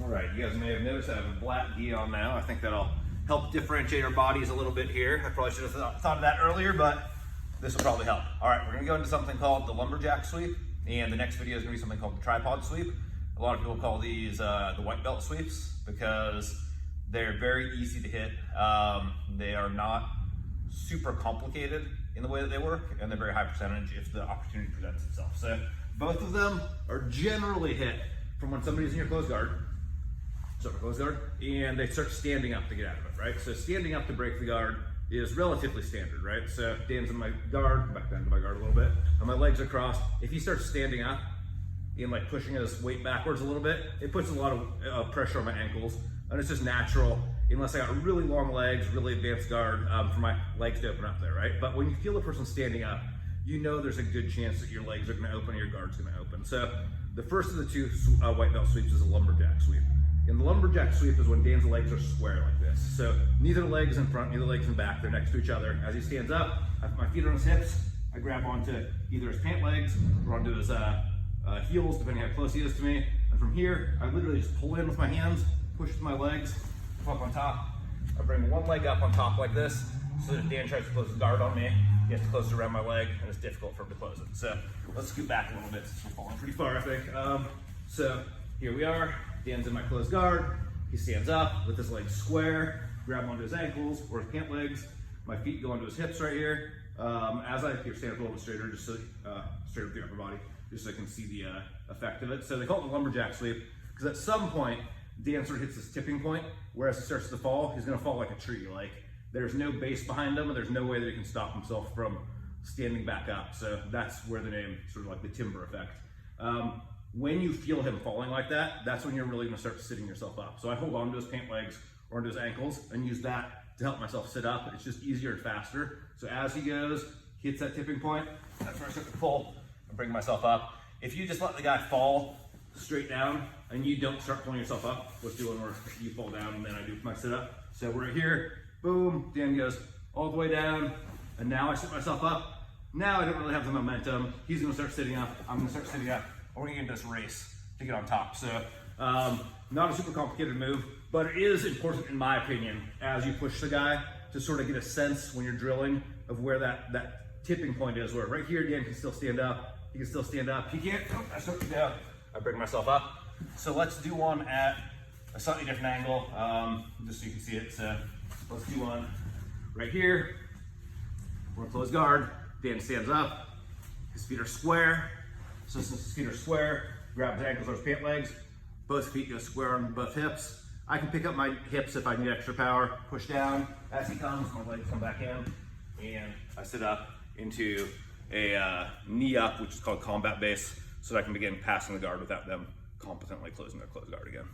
All right, you guys may have noticed I have a black gi on now. I think that'll help differentiate our bodies a little bit here. I probably should have thought of that earlier, but this will probably help. All right, we're gonna go into something called the lumberjack sweep, and the next video is gonna be something called the tripod sweep. A lot of people call these the white belt sweeps because they're very easy to hit. They are not super complicated in the way that they work, and they're very high percentage if the opportunity presents itself. So both of them are generally hit from when somebody's in your closed guard, and they start standing up to get out of it, right? So standing up to break the guard is relatively standard, right? So Dan's in my guard, back down to my guard a little bit, and my legs are crossed. If he starts standing up and like pushing his weight backwards a little bit, it puts a lot of pressure on my ankles, and it's just natural, unless I got really long legs, really advanced guard, for my legs to open up there, right? But when you feel a person standing up, you know there's a good chance that your legs are gonna open and your guard's gonna open. So the first of the two white belt sweeps is a lumberjack sweep. And the lumberjack sweep is when Dan's legs are square like this. So neither leg is in front, neither leg is in back, they're next to each other. As he stands up, I put my feet on his hips, I grab onto either his pant legs or onto his heels, depending how close he is to me. And from here, I literally just pull in with my hands, push with my legs, up on top. I bring one leg up on top like this, so that if Dan tries to close his guard on me, he has to close it around my leg, and it's difficult for him to close it. So let's scoot back a little bit since we're falling pretty far, I think. So here we are. Dan's in my closed guard. He stands up with his legs square, grab onto his ankles or his pant legs. My feet go onto his hips right here. As I stand up a little bit straighter, just so straight up the upper body, just so I can see the effect of it. So they call it the lumberjack sweep because at some point, Dan sort of hits this tipping point where as he starts to fall, he's gonna fall like a tree. Like there's no base behind him and there's no way that he can stop himself from standing back up. So that's where the name, sort of like the timber effect. When you feel him falling like that, that's when you're really gonna start sitting yourself up. So I hold on to his pant legs or onto his ankles and use that to help myself sit up. It's just easier and faster. So as he goes, hits that tipping point, that's where I start to pull and bring myself up. If you just let the guy fall straight down and you don't start pulling yourself up, what's doing where you fall down and then I do my sit up. So we're here, boom, Dan goes all the way down, and now I sit myself up. Now I don't really have the momentum. He's gonna start sitting up, I'm gonna start sitting up. We're gonna get into this race to get on top. So not a super complicated move, but it is important in my opinion, as you push the guy to sort of get a sense when you're drilling of where that tipping point is, where right here, Dan can still stand up. He can still stand up. He can't, I start to down. I bring myself up. So let's do one at a slightly different angle, just so you can see it. So let's do one right here. We're in closed guard. Dan stands up. His feet are square. So since his feet are square, grab his ankles or his pant legs. Both feet go square on both hips. I can pick up my hips if I need extra power. Push down. As he comes, my legs come back in. And I sit up into a knee up, which is called combat base, so that I can begin passing the guard without them competently closing their closed guard again.